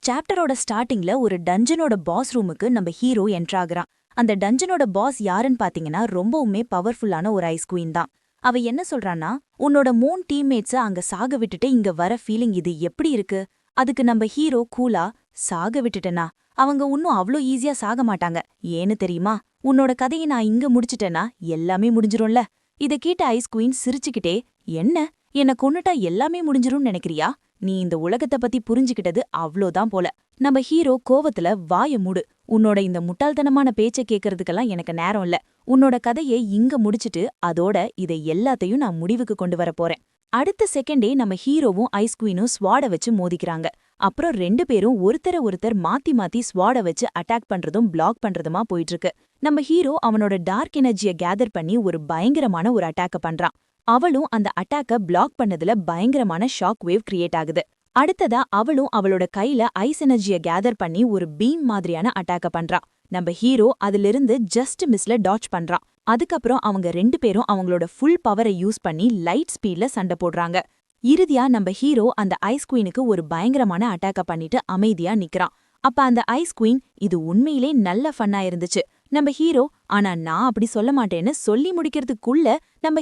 சாப்டரோட ஸ்டார்டிங்ல ஒரு டஞ்சனோட பாஸ் ரூமுக்கு நம்ம ஹீரோ என்ட்ராகிறான். அந்த டஞ்சனோட பாஸ் யாருன்னு பாத்தீங்கன்னா ரொம்பவுமே பவர்ஃபுல்லான ஒரு ஐஸ் குவீன் தான். அவ என்ன சொல்றான்னா, உன்னோட 3 டீம்மேட்ஸ அங்க சாக விட்டுட்டு இங்க வர ஃபீலிங் இது எப்படி இருக்கு? அதுக்கு நம்ம ஹீரோ கூலா, சாக விட்டுட்டேனா அவங்க இன்னும் அவ்ளோ ஈஸியா சாக மாட்டாங்க. ஏன்னு தெரியுமா? உன்னோட கதையை நான் இங்க முடிச்சிட்டேனா எல்லாமே முடிஞ்சிரும்ல. இத கேட்ட ஐஸ் குவீன் சிரிச்சுக்கிட்டே, என்ன என்ன கொன்னுட்டா எல்லாமே முடிஞ்சிரும்னு நினைக்கிறியா? நீ இந்த உலகத்தை பத்தி புரிஞ்சுக்கிட்டது அவ்ளோதான் போல. நம்ம ஹீரோ கோவத்துல வாய மூடு. உன்னோட இந்த முட்டாள்தனமான பேச்சை கேட்கறதுக்கெல்லாம் எனக்கு நேரம் இல்ல. உன்னோட கதையை இங்க முடிச்சிட்டு அதோட இதை எல்லாத்தையும் நான் முடிவுக்கு கொண்டு வர போறேன். அடுத்த செகண்டே நம்ம ஹீரோவும் ஐஸ் குவீனும் ஸ்வாட வச்சு மோதிக்கிறாங்க. அப்புறம் 2 பேரும் ஒருத்தர் மாத்தி மாத்தி ஸ்வாட வச்சு அட்டாக் பண்றதும் பிளாக் பண்றதுமா போயிட்டு இருக்கு. நம்ம ஹீரோ அவனோட டார்க் எனர்ஜியை கேதர் பண்ணி ஒரு பயங்கரமான ஒரு அட்டாக்க பண்றான். அவளும் அந்த அட்டாக்க பிளாக் பண்ணதுல பயங்கரமான ஷாக் வேவ் கிரியேட் ஆகுது. அடுத்ததா அவளும் அவளோட கையில ஐஸ் எனர்ஜிய கேதர் பண்ணி ஒரு பீம் மாதிரியான அட்டாக்க பண்றா. நம்ம ஹீரோ அதிலிருந்து ஜஸ்ட் மிஸ்ல டாட்ச் பண்றான். அதுக்கப்புறம் அவங்க 2 பேரும் அவங்களோட ஃபுல் பவரை யூஸ் பண்ணி லைட் ஸ்பீட்ல சண்டை போடுறாங்க. இறுதியா நம்ம ஹீரோ அந்த ஐஸ் குவீனுக்கு ஒரு பயங்கரமான அட்டாக்க பண்ணிட்டு அமைதியா நிக்கிறான். அப்ப அந்த ஐஸ் குவீன், இது உண்மையிலே நல்ல ஃபன்னா இருந்துச்சு நம்ம ஹீரோ, ஆனா நான் அப்படி சொல்ல மாட்டேன்னு சொல்லி முடிக்கிறதுக்குள்ள நம்ம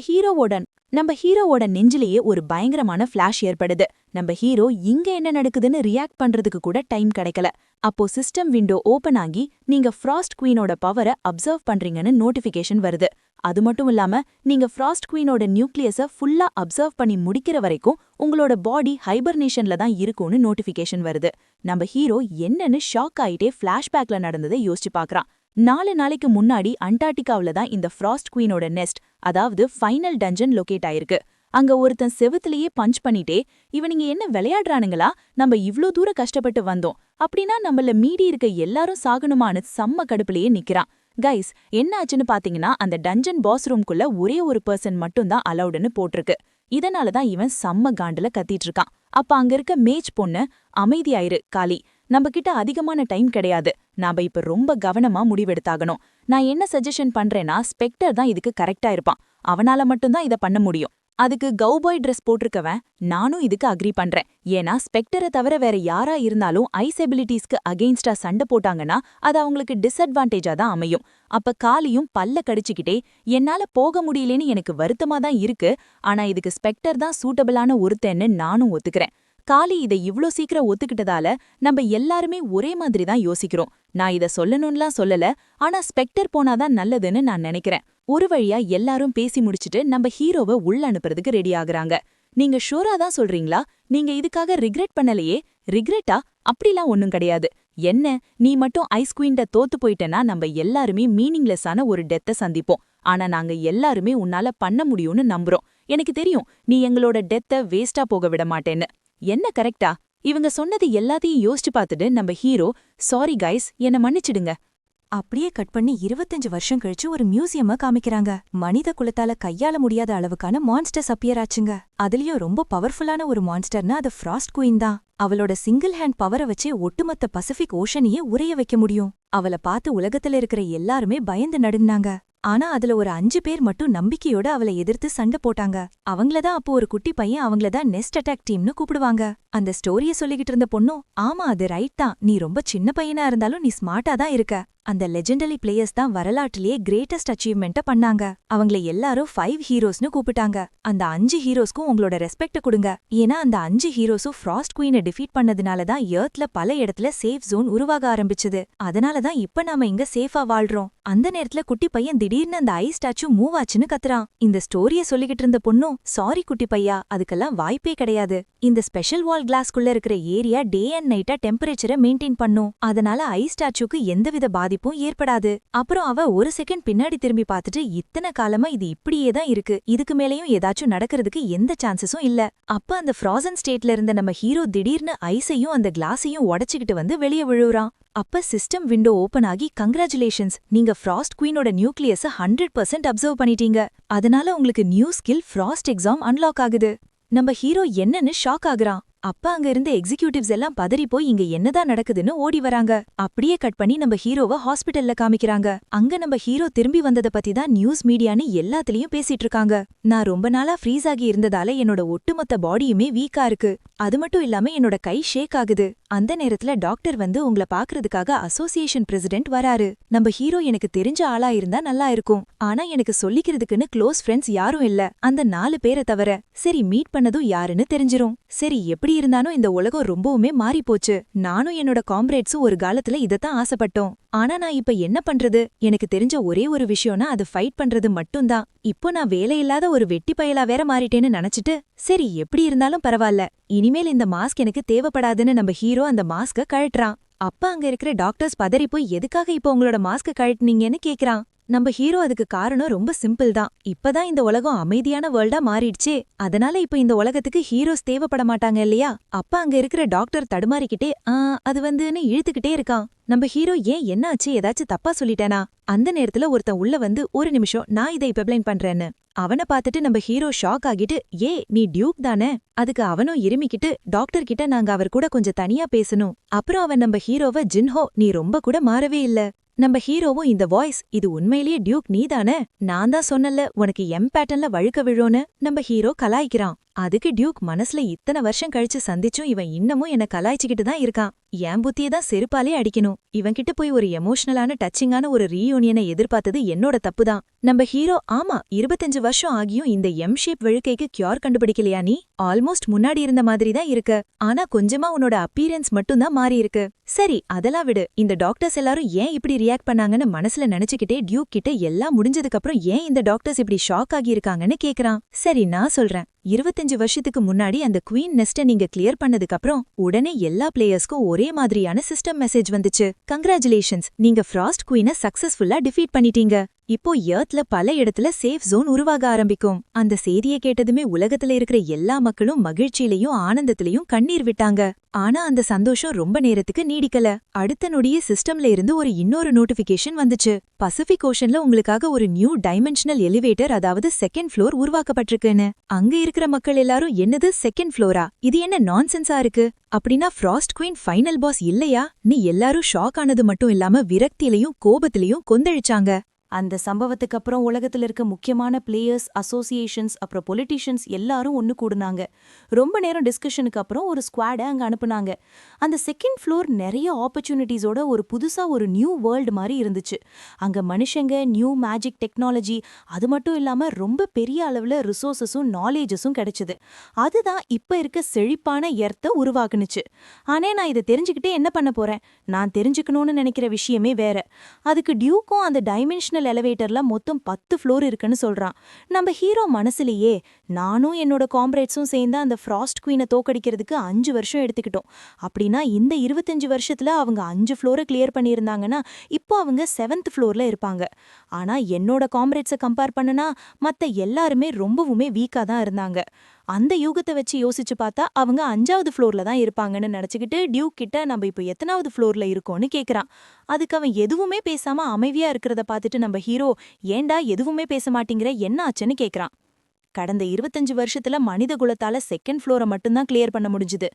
ஹீரோவோட நெஞ்சிலேயே ஒரு பயங்கரமான ஃபிளாஷ் ஏற்படுது. நம்ம ஹீரோ இங்க என்ன நடக்குதுன்னு ரியாக்ட் பண்றதுக்கு கூட டைம் கிடைக்கல. அப்போ சிஸ்டம் விண்டோ ஓபன் ஆகி நீங்க ஃப்ராஸ்ட் குவீனோட பவரை அப்சர்வ் பண்றீங்கன்னு நோட்டிஃபிகேஷன் வருது. அது மட்டும் இல்லாம நீங்க ஃப்ராஸ்ட் குவீனோட நியூக்ளியஸ ஃபுல்லா அப்சர்வ் பண்ணி முடிக்கிற வரைக்கும் உங்களோட பாடி ஹைபர்னேஷன்ல தான் இருக்கும்னு நோட்டிஃபிகேஷன் வருது. நம்ம ஹீரோ என்னன்னு ஷாக் ஆயிட்டே ஃபிளாஷ்பேக்ல நடந்ததை யோசிச்சு பாக்குறான். 4 நாளைக்கு முன்னாடி அண்டார்டிகாவுல தான் இந்த ஃப்ராஸ்ட் குவீனோட நெஸ்ட், அதாவது ஃபைனல் டஞ்சன் லொகேட் ஆயிருக்கு. அங்க ஒருத்தன் செவுத்துலயே பஞ்ச் பண்ணிட்டே, இவனிங்க என்ன விளையாடுறானுங்களா, நம்ம இவ்ளோ தூரம் கஷ்டப்பட்டு வந்தோம், அப்படின்னா நம்மள மீடி இருக்க எல்லாரும் சாகணுமான்னு செம்ம கடுப்புலயே நிக்கிறான். கைஸ், என்ன ஆச்சுன்னு பாத்தீங்கன்னா அந்த டஞ்சன் பாஸ் ரூம்குள்ள ஒரே ஒரு பர்சன் மட்டும்தான் அலவுடுன்னு போட்டிருக்கு. இதனாலதான் இவன் செம்ம காண்டுல கத்திட்டு இருக்கான். அப்ப அங்க இருக்க மேஜ் பொண்ணு, அமைதியாயிரு காளி, நம்ம கிட்ட அதிகமான டைம் கிடையாது, நாம இப்ப ரொம்ப கவனமா முடிவெடுத்தாகணும். நான் என்ன சஜஷன் பண்றேன்னா, ஸ்பெக்டர் தான் இதுக்கு கரெக்டா இருப்பான். அவனால மட்டும்தான் இத பண்ண முடியும். அதுக்கு கௌபாய் ட்ரெஸ் போட்டிருக்கவன், நானும் இதுக்கு அக்ரி பண்றேன். ஏன்னா ஸ்பெக்டரை தவிர வேற யாரா இருந்தாலும் ஐஸ் எபிலிட்டிஸ்க்கு அகெயின்ஸ்டா சண்டை போட்டாங்கன்னா அது அவங்களுக்கு டிஸ்அட்வான்டேஜா தான் அமையும். அப்ப காளியும் பல்ல கடிச்சுக்கிட்டே, என்னால போக முடியலேன்னு எனக்கு வருத்தமா தான் இருக்கு, ஆனா இதுக்கு ஸ்பெக்டர் தான் சூட்டபிளான ஒருத்தன்னு நானும் ஒத்துக்கிறேன். காளி இதை இவ்ளோ சீக்கிரம் ஒத்துக்கிட்டதால நம்ம எல்லாருமே ஒரே மாதிரி தான் யோசிக்கிறோம். நான் இத சொல்லணும்லாம் சொல்லல, ஆனா ஸ்பெக்டர் போனாதான் நல்லதுன்னு நான் நினைக்கிறேன். ஒரு வழியா எல்லாரும் பேசி முடிச்சிட்டு நம்ம ஹீரோவை உள்ள அனுப்புறதுக்கு ரெடி ஆகுறாங்க. நீங்க ஷூரா தான் சொல்றீங்களா? நீங்க இதுக்காக ரிக்ரெட் பண்ணலையே? ரிக்ரெட்டா? அப்படிலாம் ஒண்ணும் கிடையாது. என்ன, நீ மட்டும் ஐஸ் குவீன்ட தோத்து போயிட்டனா நம்ம எல்லாருமே மீனிங்லெஸ்ஸான ஒரு டெத்தை சந்திப்போம். ஆனா நாங்க எல்லாருமே உன்னால பண்ண முடியும்னு நம்புறோம். எனக்கு தெரியும் நீ எங்களோட டெத்தை வேஸ்டா போக விட மாட்டேன்னு. என்ன கரெக்டா? இவங்க சொன்னது எல்லாத்தையும் யோசிச்சு பார்த்துட்டு நம்ம ஹீரோ, சாரி கைஸ், என்ன மன்னிச்சிடுங்க. அப்படியே கட் பண்ணி 25 வருஷம் கழிச்சு ஒரு மியூசியம காமிக்கிறாங்க. மனித குலத்தால கையாள முடியாத அளவுக்கான மான்ஸ்டர்ஸ் அப்பியர் ஆச்சுங்க. அதுலயும் ரொம்ப பவர்ஃபுல்லான ஒரு மான்ஸ்டர்னா அது ஃப்ராஸ்ட் குயின் தான். அவளோட சிங்கிள் ஹேண்ட் பவரை வச்சே ஒட்டுமொத்த பசிபிக் ஓஷனையே உறைய வைக்க முடியும். அவளை பார்த்து உலகத்துல இருக்கிற எல்லாருமே பயந்து நடுங்கினாங்க. ஆனா அதுல ஒரு 5 பேர் மட்டும் நம்பிக்கையோட அவளை எதிர்த்து சண்டை போட்டாங்க. அவங்களதான் அப்போ ஒரு குட்டி பையன் அவங்களதான் நெஸ்ட் அட்டாக் டீம்னு கூப்பிடுவாங்க. அந்த ஸ்டோரிய சொல்லிக்கிட்டு இருந்த பொண்ணும், ஆமா அது ரைட் தான், நீ ரொம்ப சின்ன பையனா இருந்தாலும் நீ ஸ்மார்ட்டா தான் இருக்க. அந்த லெஜெண்டரி பிளேயர்ஸ் தான் வரலாற்றிலேயே கிரேட்டஸ்ட் அச்சீவ்மெண்ட்ட பண்ணாங்க. அவங்கள எல்லாரும் 5 ஹீரோஸ்னு கூப்பிட்டாங்க. அந்த 5 ஹீரோஸ்க்கும் உங்களோட ரெஸ்பெக்ட கொடுங்க. ஏன்னா அந்த 5 ஹீரோஸும் ஃப்ராஸ்ட் குயினை டிஃபீட் பண்ணதுனால தான் எர்த்ல பல இடத்துல சேஃப் ஜோன் உருவாக ஆரம்பிச்சது. அதனாலதான் இப்ப நாம இங்க சேஃபா வாழ்றோம். அந்த நேரத்துல குட்டி பையன் திடீர்னு அந்த ஐஸ் ஸ்டாச்சு மூவ் ஆச்சுன்னு கத்துறான். இந்த ஸ்டோரிய சொல்லிக்கிட்டு இருந்த பொண்ணும், சாரி குட்டி பையா, அதுக்கெல்லாம் வாய்ப்பே கிடையாது. இந்த ஸ்பெஷல் வால் கிளாஸ்குள்ள இருக்கிற ஏரியா டே அண்ட் நைட்டா டெம்பரேச்சரை மெயின்டைன் பண்ணும். அதனால ஐஸ் ஸ்டாச்சுக்கு எந்தவித பாதிப்பும் ஏற்படாது. அப்புறம் அவ ஒரு செகண்ட் பின்னாடி திரும்பி பார்த்துட்டு, இத்தனை காலமா இது இப்படியே தான் இருக்கு, இதுக்கு மேலேயும் ஏதாச்சும் நடக்கிறதுக்கு எந்த சான்சஸும் இல்ல. அப்ப அந்த ஃப்ராசன் ஸ்டேட்ல இருந்த நம்ம ஹீரோ திடீர்னு ஐஸையும் அந்த கிளாஸையும் உடைச்சுக்கிட்டு வந்து வெளியே விழுறான். அப்ப சிஸ்டம் விண்டோ ஓபன் ஆகி, கங்க்ராச்சுலேஷன்ஸ், நீங்க ஃப்ராஸ்ட் குயினோட நியூக்ளியஸ 100% அப்சர்வ் பண்ணிட்டீங்க. அதனால உங்களுக்கு new skill frost exam unlock ஆகுது. நம்ம ஹீரோ என்னன்னு ஷாக் ஆகுறான். அப்ப அங்க இருந்த எக்ஸிகியூட்டிவ்ஸ் எல்லாம் பதறி போய் இங்க என்னதான் நடக்குதுன்னு ஓடி வராங்க. அப்படியே கட் பண்ணி நம்ம ஹீரோவை ஹாஸ்பிடல்ல காமிக்கிறாங்க. அங்க நம்ம ஹீரோ திரும்பி வந்தத பத்தி தான் நியூஸ் மீடியான்னு எல்லாத்துலயும் பேசிட்டு இருக்காங்க. நான் ரொம்ப நாளா ஃப்ரீஸ் ஆகி இருந்ததால என்னோட ஒட்டுமொத்த பாடியுமே வீக்கா இருக்கு. அது மட்டும் இல்லாம என்னோட கை ஷேக் ஆகுது. அந்த நேரத்துல டாக்டர் வந்து உங்கள பாக்குறதுக்காக அசோசியேஷன் பிரசிடென்ட் வராரு. நம்ம ஹீரோ எனக்கு தெரிஞ்ச ஆளா இருந்தா நல்லா இருக்கும். ஆனா எனக்கு சொல்லிக்கிறதுக்குன்னு க்ளோஸ் ஃப்ரெண்ட்ஸ் யாரும் இல்ல, அந்த 4 பேரை தவிர. சரி மீட் பண்ணதும் யாருன்னு தெரிஞ்சிரும். சரி எப்படி இருந்தாலும் இந்த உலகம் ரொம்பவுமே மாறி போச்சு. நானும் என்னோட காம்ரேட்ஸும் ஒரு காலத்துல இதத்தான் ஆசைப்பட்டோம். ஆனா நான் இப்ப என்ன பண்றது? எனக்கு தெரிஞ்ச ஒரே ஒரு விஷயம்னா அது ஃபைட் பண்றது மட்டும்தான். இப்போ நான் வேலையில்லாத ஒரு வெட்டி பயலா வேற மாறிட்டேன்னு நினைச்சிட்டு சரி எப்படி இருந்தாலும் பரவாயில்ல, இனிமேல் இந்த மாஸ்க் எனக்கு தேவைப்படாதுன்னு நம்ம ஹீரோ அந்த மாஸ்க கழட்டுறான். அப்ப அங்க இருக்கிற டாக்டர்ஸ் பதறி போய் எதுக்காக இப்போ உங்களோட மாஸ்க கழட்டுனீங்கன்னு கேக்குறான். நம்ம ஹீரோ அதுக்கு காரணம் ரொம்ப சிம்பிள் தான். இப்பதான் இந்த உலகம் அமைதியான வேர்ல்டா மாறிடுச்சே, அதனால இப்ப இந்த உலகத்துக்கு ஹீரோஸ் தேவைப்பட மாட்டாங்க இல்லையா? அப்ப அங்க இருக்கிற டாக்டர் தடுமாறிக்கிட்டே அது வந்துன்னு இழுத்துக்கிட்டே இருக்கான். நம்ம ஹீரோ ஏன் என்ன ஆச்சு, ஏதாச்சும் தப்பா சொல்லிட்டேனா? அந்த நேரத்துல ஒருத்தன் உள்ள வந்து ஒரு நிமிஷம் நான் இதை பெப்ளைன் பண்றேன்னு. அவனை பார்த்துட்டு நம்ம ஹீரோ ஷாக் ஆகிட்டு நீ டியூக் தானே? அதுக்கு அவனும் இருமிக்கிட்டு டாக்டர் கிட்ட நாங்க அவர் கூட கொஞ்சம் தனியா பேசணும். அப்புறம் அவன் நம்ம ஹீரோவை ஜின்ஹோ நீ ரொம்ப கூட மாறவே இல்ல. நம்ம ஹீரோவும் இந்த வாய்ஸ் இது உண்மையிலேயே டியூக் நீதானே? நான் தான் சொன்னல உனக்கு பேட்டர்ன்ல வழுக்க விழோன்னு நம்ம ஹீரோ கலாய்க்கிறான். அதுக்கு டியூக் மனசுல இத்தனை வருஷம் கழிச்சு சந்திச்சும் இவன் இன்னமும் என்ன கலாய்ச்சிக்கிட்டு தான் இருக்கான். என் புத்தியை தான் செருப்பாலே அடிக்கணும். இவன்கிட்ட போய் ஒரு எமோஷனலான டச்சிங்கான ஒரு ரீயூனியனை எதிர்பார்த்தது என்னோட தப்புதான். நம்ம ஹீரோ ஆமா 25 வருஷம் ஆகியும் இந்த ஷேப் வழுக்கைக்கு கியூர் கண்டுபிடிக்கலையா நீ? ஆல்மோஸ்ட் முன்னாடி இருந்த மாதிரி தான் இருக்கு. ஆனா கொஞ்சமா உன்னோட அப்பீரன்ஸ் மட்டும்தான் மாறி இருக்கு. சரி அதெல்லாம் விடு. இந்த டாக்டர்ஸ் எல்லாரும் ஏன் இப்படி ரியாக்ட் பண்ணாங்கன்னு மனசுல நினைச்சுக்கிட்டே டியூக் கிட்ட எல்லாம் முடிஞ்சதுக்கு அப்புறம் ஏன் இந்த டாக்டர்ஸ் இப்படி ஷாக் ஆகி இருக்காங்கன்னு கேக்குறான். சரி நான் சொல்றேன். 25 வருஷத்துக்கு முன்னாடி அந்த குவீன் நெஸ்ட நீங்க கிளியர் பண்ணதுக்கு அப்புறம் உடனே எல்லா பிளேயர்ஸ்க்கும் ஒரே மாதிரியான சிஸ்டம் மெசேஜ் வந்துச்சு. கங்க்ராச்சுலேஷன்ஸ், நீங்க ஃப்ராஸ்ட் குவீனை சக்சஸ்ஃபுல்லா டிஃபீட் பண்ணிட்டீங்க. இப்போ எர்த்ல பல இடத்துல சேஃப் ஜோன் உருவாக ஆரம்பிக்கும். அந்த செய்தியை கேட்டதுமே உலகத்துல இருக்கிற எல்லா மக்களும் மகிழ்ச்சியிலையும் ஆனந்தத்திலையும் கண்ணீர் விட்டாங்க. ஆனா அந்த சந்தோஷம் ரொம்ப நேரத்துக்கு நீடிக்கல. அடுத்த நொடியே சிஸ்டம்ல இருந்து இன்னொரு நோட்டிபிகேஷன் வந்துச்சு. பசிபிக் ஓஷன்ல உங்களுக்காக ஒரு நியூ டைமென்ஷனல் எலிவேட்டர் அதாவது செகண்ட் ஃப்ளோர் உருவாக்கப்பட்டிருக்குன்னு. அங்க இருக்கிற மக்கள் எல்லாரும் என்னது செகண்ட் ஃப்ளோரா, இது என்ன நான்சென்ஸா இருக்கு? அப்படின்னா ஃப்ராஸ்ட் குவீன் ஃபைனல் பாஸ் இல்லையா? நீ எல்லாரும் ஷாக் ஆனது மட்டும் இல்லாம விரக்தியிலையும் கோபத்திலையும் கொந்தளிச்சாங்க. அந்த சம்பவத்துக்கு அப்புறம் உலகத்துல இருக்க முக்கியமான பிளேயர்ஸ், அசோசியேஷன்ஸ், அப்புறம் பொலிட்டீஷியன்ஸ் எல்லாரும் ஒன்னு கூடுனாங்க. ரொம்ப நேரம் டிஸ்கஷனுக்கு அப்புறம் ஒரு ஸ்குவாடை அங்க அனுப்புனாங்க. அந்த செகண்ட் ஃப்ளோர் நிறைய ஆப்பர்ச்சுனிட்டிஸோட புதுசா ஒரு நியூ வேர்ல்டு மாதிரி இருந்துச்சு. அங்க மனுஷங்க, நியூ மேஜிக் டெக்னாலஜி, அது மட்டும் இல்லாம ரொம்ப பெரிய அளவுல ரிசோர்ஸஸும் நாலேஜஸும் கிடைச்சது. அதுதான் இப்ப இருக்க செழிப்பான எர்த்தை உருவாக்குனுச்சு. ஆனே நான் இதை தெரிஞ்சுக்கிட்டே என்ன பண்ண போறேன்? நான் தெரிஞ்சுக்கணும்னு நினைக்கிற விஷயமே வேற. அதுக்கு டியூக்கும் அந்த டைமென்ஷனல் எலிவேட்டர்ல மொத்தம் 10 ஃப்ளோர் இருக்குன்னு சொல்றான். நம்ம ஹீரோ மனசுலயே நானும் என்னோட காம்ரேட்ஸும் சேர்ந்து அந்த ஃப்ராஸ்ட் குவீனை தோக்கடிக்கிறதுக்கு 5 வருஷம் எடுத்துக்கிட்டோம். அப்படின்னா இந்த 25 வருஷத்துல அவங்க 5 ஃப்ளோரை கிளியர் பண்ணியிருந்தாங்கன்னா இப்போ அவங்க 7th ஃப்ளோர்ல இருப்பாங்க. ஆனா என்னோட காம்ரேட்ஸை கம்பேர் பண்ணனா மத்த எல்லாருமே ரொம்பவுமே வீக்கா தான் இருந்தாங்க. அந்த யூகத்தை வச்சு யோசிச்சு பார்த்தா அவங்க 5வது ஃப்ளோர்ல தான் இருப்பாங்கன்னு நினைச்சுக்கிட்டு டியூக் கிட்ட நம்ம இப்போ எத்தனாவது ஃப்ளோர்ல இருக்கோம்னு கேக்குறான். அதுக்கு அவன் எதுவுமே பேசாம அமைதியா இருக்கிறத பார்த்துட்டு நம்ம ஹீரோ ஏண்டா எதுவுமே பேச மாட்டேங்கிற, என்ன ஆச்சுன்னு கேக்குறான். கடந்த 25 வருஷத்துல மனித குலத்தால செகண்ட் ஃப்ளோரை மட்டும்தான் கிளியர் பண்ண முடிஞ்சுது.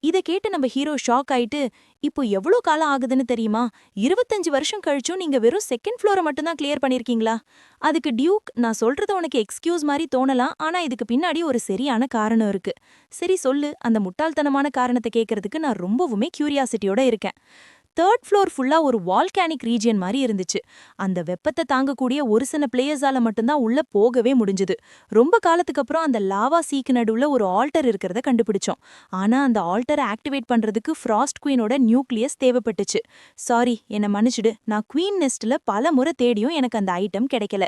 இதை கேட்டு நம்ம ஹீரோ ஷாக் ஆயிட்டு இப்போ எவ்வளோ காலம் ஆகுதுன்னு தெரியுமா? 25 வருஷம் கழிச்சும் நீங்க வெறும் செகண்ட் ஃப்ளோரை மட்டும்தான் கிளியர் பண்ணிருக்கீங்களா? அதுக்கு டியூக் நான் சொல்றது உனக்கு எக்ஸ்கியூஸ் மாதிரி தோணலாம், ஆனா இதுக்கு பின்னாடி ஒரு சரியான காரணம் இருக்கு. சரி சொல்லு, அந்த முட்டாள்தனமான காரணத்தை கேட்கறதுக்கு நான் ரொம்பவுமே கியூரியாசிட்டியோட இருக்கேன். 3rd ஃப்ளோர் ஃபுல்லா ஒரு வால்கானிக் ரீஜியன் மாதிரி இருந்துச்சு. அந்த வெப்பத்தை தாங்கக்கூடிய ஒரு சில பிளேயர்ஸால மட்டும்தான் உள்ள போகவே முடிஞ்சது. ரொம்ப காலத்துக்கு அப்புறம் அந்த லாவா சீக்கு நடுவுல ஒரு ஆல்டர் இருக்கிறத கண்டுபிடிச்சோம். ஆனா அந்த ஆல்டரை ஆக்டிவேட் பண்றதுக்கு ஃப்ராஸ்ட் குவீனோட நியூக்ளியஸ் தேவைப்பட்டுச்சு. சாரி, என்னை மன்னிச்சிடு. நான் குவீன் நெஸ்ட்ல பல முறை தேடியும் எனக்கு அந்த ஐட்டம் கிடைக்கல.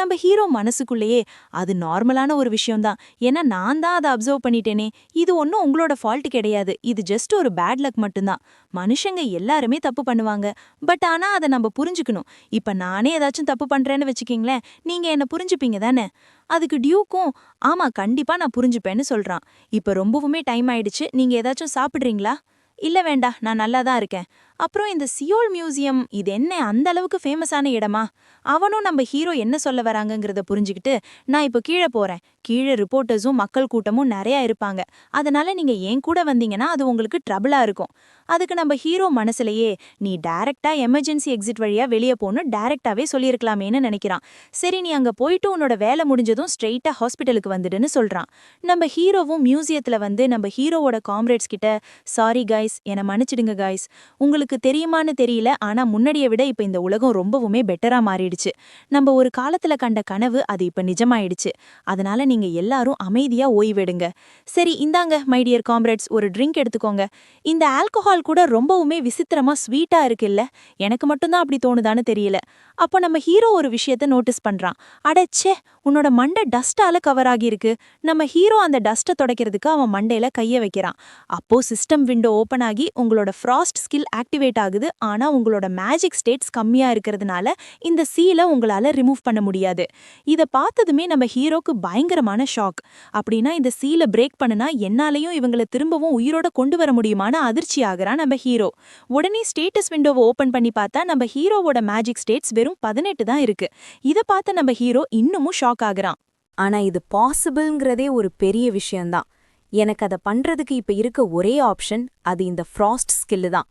நம்ம ஹீரோ மனசுக்குள்ளேயே அது நார்மலான ஒரு விஷயம்தான், ஏன்னா நான் தான் அதை அப்சர்வ் பண்ணிட்டேனே, இது ஒன்றும் உங்களோட ஃபால்ட் கிடையாது, இது ஜஸ்ட் ஒரு பேட் லக் மட்டும்தான். மனுஷங்க எல்லாருமே தப்பு பண்ணுவாங்க, பட் ஆனா அதை நம்ம புரிஞ்சுக்கணும். இப்ப நானே ஏதாச்சும் தப்பு பண்றேன்னு வச்சுக்கீங்களேன், நீங்க என்ன புரிஞ்சுப்பீங்க தானே? அதுக்கு டியூக்கும் ஆமா கண்டிப்பா நான் புரிஞ்சுப்பேன்னு சொல்றான். இப்ப ரொம்பவுமே டைம் ஆயிடுச்சு, நீங்க ஏதாச்சும் சாப்பிடுறீங்களா? இல்ல வேண்டா, நான் நல்லா தான் இருக்கேன். அப்புறம் இந்த சியோல் மியூசியம் இது என்ன அந்த அளவுக்கு ஃபேமஸான இடமா? அவனும் நம்ம ஹீரோ என்ன சொல்ல வராங்கங்கிறத புரிஞ்சுக்கிட்டு, நான் இப்போ கீழே போறேன். கீழே ரிப்போர்ட்டர்ஸும் மக்கள் கூட்டமும் நிறைய இருப்பாங்க. அதனால நீங்க என் கூட வந்தீங்கன்னா அது உங்களுக்கு ட்ரபிளா இருக்கும். அதுக்கு நம்ம ஹீரோ மனசுலயே, நீ டைரக்டா எமர்ஜென்சி எக்ஸிட் வழியா வெளியே போன்னு டைரக்டாவே சொல்லியிருக்கலாமேன்னு நினைக்கிறான். சரி நீ அங்க போயிட்டு உன்னோட வேலை முடிஞ்சதும் ஸ்ட்ரெயிட்டா ஹாஸ்பிட்டலுக்கு வந்துடுன்னு சொல்றான். நம்ம ஹீரோவும் மியூசியத்துல வந்து நம்ம ஹீரோவோட காம்ரேட்ஸ் கிட்ட, சாரி கைஸ், என்னை மன்னிச்சிடுங்க கைஸ். உங்களுக்கு தெரியுமான்னு தெரியல, ஆனா முன்னாடியை விட இப்ப இந்த உலகம் ரொம்பவுமே பெட்டரா மாறிடுச்சு. நம்ம ஒரு காலத்துல கண்ட கனவு அது இப்ப நிஜமாயிடுச்சு. அதனால நீங்க எல்லாரும் அமைதியா ஓய்வெடுங்க. சரி இந்தாங்க மை டியர் காம்ரேட்ஸ், ஒரு ட்ரிங்க் எடுத்துக்கோங்க. இந்த ஆல்கஹால் கூட ரொம்பவுமே விசித்திரமா ஸ்வீட்டா இருக்குல்ல? எனக்கு மட்டும்தான் அப்படி தோணுதான்னு தெரியல. அப்போ நம்ம ஹீரோ ஒரு விஷயத்த நோட்டீஸ் பண்றான். அடச்சே, உன்னோட மண்டை டஸ்டால கவர் ஆகியிருக்கு. நம்ம ஹீரோ அந்த டஸ்ட்டை துடைக்கிறதுக்கு அவன் மண்டையில கைய வைக்கிறான். அப்போ சிஸ்டம் விண்டோ ஓபன் ஆகி உங்களோட ஃப்ராஸ்ட் ஸ்கில் ஆக்டிவேட் ஆகுது. ஆனா உங்களோட மேஜிக் ஸ்டேட்ஸ் கம்மியா இருக்கிறதுனால இந்த சீலை உங்களால ரிமூவ் பண்ண முடியாது. இத பார்த்ததுமே நம்ம ஹீரோக்கு பயங்கரமான ஷாக். அப்படின்னா இந்த சீலை பிரேக் பண்ணுனா என்னாலையும் இவங்களை திரும்பவும் உயிரோட கொண்டு வர முடியுமான்னு அதிர்ச்சி ஆகுறான் நம்ம ஹீரோ. உடனே ஸ்டேட்டஸ் விண்டோவை ஓபன் பண்ணி பார்த்தா நம்ம ஹீரோவோட மேஜிக் ஸ்டேட்ஸ் வெறும் 18 தான் இருக்கு. இத பார்த்த நம்ம ஹீரோ இன்னமும் ஷாக் ஆகுறான். ஆனா இது பாசிபிள்ங்கிறதே ஒரு பெரிய விஷயம்தான். எனக்கு அதை பண்றதுக்கு இப்ப இருக்க ஒரே ஆப்ஷன் அது இந்த ஃப்ராஸ்ட் ஸ்கில்லு தான்.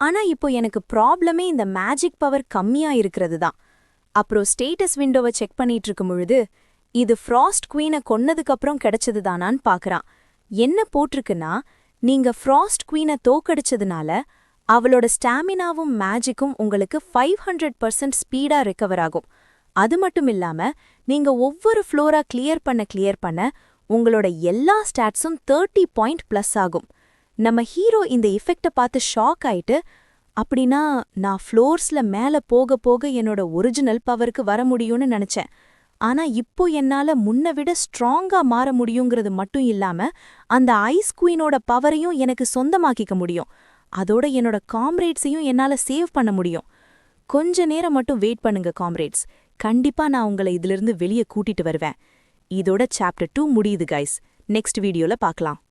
ஆனா இப்போ எனக்கு ப்ராப்ளமே இந்த மேஜிக் பவர் கம்மியா இருக்கிறது தான். அப்புறம் ஸ்டேட்டஸ் விண்டோவை செக் பண்ணிட்டு இருக்கும் பொழுது இது ஃப்ராஸ்ட் குவீனை கொன்னதுக்கு அப்புறம் கிடைச்சது தானான்னு பாக்குறான். என்ன போட்டிருக்குன்னா, நீங்க ஃப்ராஸ்ட் குவீனை தோக்கடிச்சதுனால அவளோட ஸ்டாமினாவும் மேஜிக்கும் உங்களுக்கு 500% ஸ்பீடா ரெக்கவர் ஆகும். அது மட்டும் இல்லாம நீங்க ஒவ்வொரு ஃப்ளோரா கிளியர் பண்ண உங்களோட எல்லா ஸ்டாட்ஸும் 30 பாயிண்ட் பிளஸ் ஆகும். நம்ம ஹீரோ இந்த எஃபெக்ட பார்த்து ஷாக் ஆயிட்டு, அப்படின்னா நான் ஃப்ளோர்ஸ்ல மேல போக போக என்னோட ஒரிஜினல் பவருக்கு வர முடியும்னு நினைச்சேன். ஆனா இப்போ என்னால முன்ன விட ஸ்ட்ராங்கா மாற முடியுங்கிறது மட்டும் இல்லாம அந்த ஐஸ் குவீனோட பவரையும் எனக்கு சொந்தமாக்கிக்க முடியும். அதோட என்னோட காம்ரேட்ஸையும் என்னால சேவ் பண்ண முடியும். கொஞ்ச நேரம் மட்டும் வெயிட் பண்ணுங்க காம்ரேட்ஸ். கண்டிப்பா நான் உங்களை இதிலிருந்து வெளியே கூட்டிட்டு வருவேன். இதோட சாப்டர் 2 முடியுது கைஸ். நெக்ஸ்ட் வீடியோல பார்க்கலாம்.